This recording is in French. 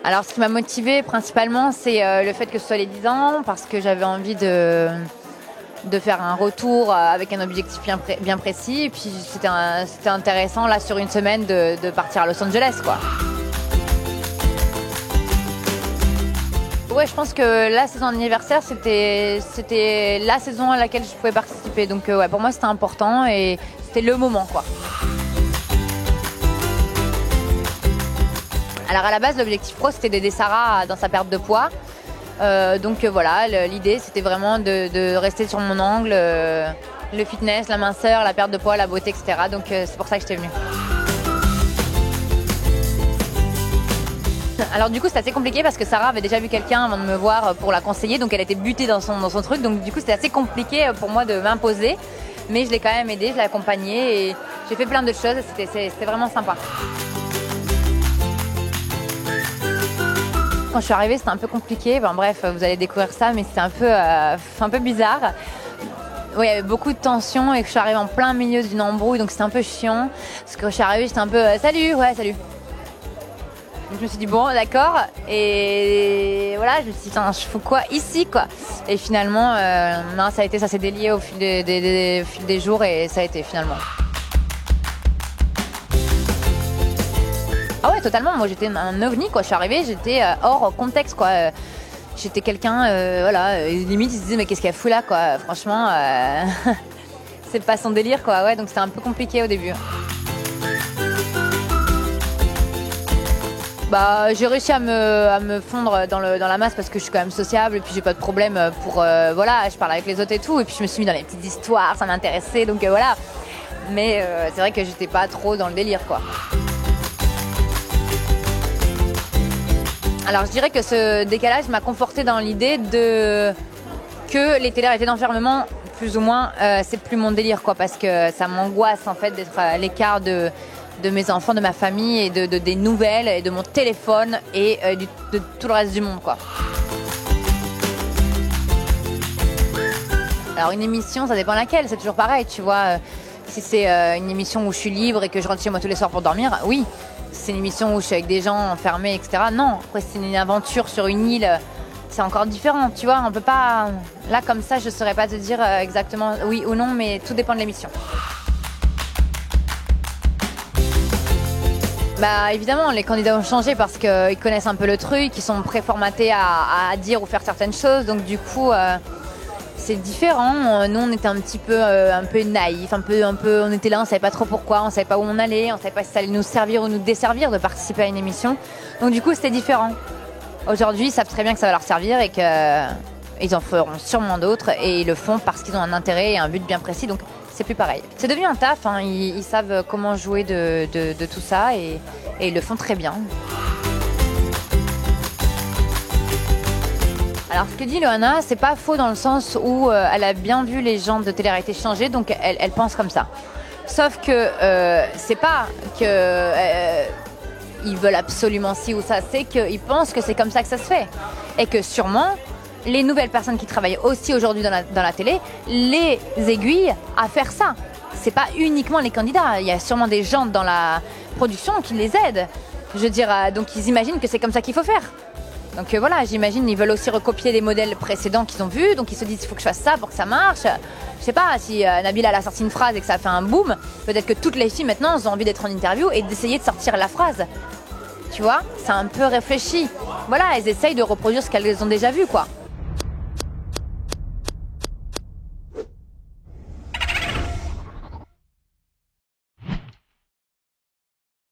Alors, ce qui m'a motivée principalement, c'est le fait que ce soit les 10 ans, parce que j'avais envie de faire un retour avec un objectif bien précis. Et puis, c'était intéressant, là, sur une semaine, de partir à Los Angeles, quoi. Ouais, je pense que la saison anniversaire, c'était la saison à laquelle je pouvais participer. Donc, ouais, pour moi, c'était important et c'était le moment, quoi. Alors à la base, l'objectif pro, c'était d'aider Sarah dans sa perte de poids. Donc voilà, l'idée, c'était vraiment de rester sur mon angle, le fitness, la minceur, la perte de poids, la beauté, etc. Donc c'est pour ça que j'étais venue. Alors du coup, c'est assez compliqué parce que Sarah avait déjà vu quelqu'un avant de me voir pour la conseiller, donc elle était butée dans son truc. Donc du coup, c'était assez compliqué pour moi de m'imposer. Mais je l'ai quand même aidée, je l'ai accompagnée et j'ai fait plein de choses. C'était vraiment sympa. Quand je suis arrivée, c'était un peu compliqué. Bref, vous allez découvrir ça, mais c'était un peu bizarre. Oui, il y avait beaucoup de tension et que je suis arrivée en plein milieu d'une embrouille, donc c'était un peu chiant. Parce que quand je suis arrivée, j'étais un peu salut, ouais, salut. Donc je me suis dit bon, d'accord. Et voilà, je me suis dit je fous quoi ici, quoi. Et finalement, non, ça s'est délié au fil des jours et ça a été finalement. Ah ouais, totalement. Moi, j'étais un ovni, quoi. Je suis arrivée, j'étais hors contexte, quoi. J'étais quelqu'un, voilà. Limite, ils se disaient, mais qu'est-ce qu'elle fout là, quoi. Franchement, c'est pas son délire, quoi. Ouais, donc c'était un peu compliqué au début. Bah, j'ai réussi à me fondre dans la masse parce que je suis quand même sociable et puis j'ai pas de problème pour, voilà, je parle avec les autres et tout. Et puis je me suis mis dans les petites histoires, ça m'intéressait, donc voilà. Mais c'est vrai que j'étais pas trop dans le délire, quoi. Alors je dirais que ce décalage m'a confortée dans l'idée que les télé-réalités d'enfermement, plus ou moins, c'est plus mon délire, quoi, parce que ça m'angoisse en fait d'être à l'écart de mes enfants, de ma famille et des nouvelles et de mon téléphone et de tout le reste du monde, quoi. Alors une émission, ça dépend laquelle, c'est toujours pareil, tu vois. Si c'est une émission où je suis libre et que je rentre chez moi tous les soirs pour dormir, oui. C'est une émission où je suis avec des gens enfermés, etc. Non, après c'est une aventure sur une île, c'est encore différent, tu vois. On peut pas, là comme ça, je saurais pas te dire exactement oui ou non, mais tout dépend de l'émission. Bah évidemment, les candidats ont changé parce qu'ils connaissent un peu le truc, ils sont préformatés à dire ou faire certaines choses, donc du coup c'est différent. Nous on était un peu naïfs, on était là, on savait pas trop pourquoi, on savait pas où on allait, on savait pas si ça allait nous servir ou nous desservir de participer à une émission. Donc du coup c'était différent. Aujourd'hui ils savent très bien que ça va leur servir et qu'ils en feront sûrement d'autres et ils le font parce qu'ils ont un intérêt et un but bien précis, donc c'est plus pareil. C'est devenu un taf, hein. Ils savent comment jouer de tout ça et ils le font très bien. Alors ce que dit Loana, c'est pas faux dans le sens où elle a bien vu les gens de télé-réalité changer, donc elle pense comme ça. Sauf que c'est pas que ils veulent absolument ci ou ça, c'est qu'ils pensent que c'est comme ça que ça se fait. Et que sûrement, les nouvelles personnes qui travaillent aussi aujourd'hui dans la télé les aiguillent à faire ça. C'est pas uniquement les candidats, il y a sûrement des gens dans la production qui les aident. Je veux dire, donc ils imaginent que c'est comme ça qu'il faut faire. Donc voilà, j'imagine ils veulent aussi recopier des modèles précédents qu'ils ont vus, donc ils se disent il faut que je fasse ça pour que ça marche. Je sais pas, si Nabila elle a sorti une phrase et que ça a fait un boom, peut-être que toutes les filles maintenant ont envie d'être en interview et d'essayer de sortir la phrase. Tu vois, c'est un peu réfléchi. Voilà, elles essayent de reproduire ce qu'elles ont déjà vu, quoi.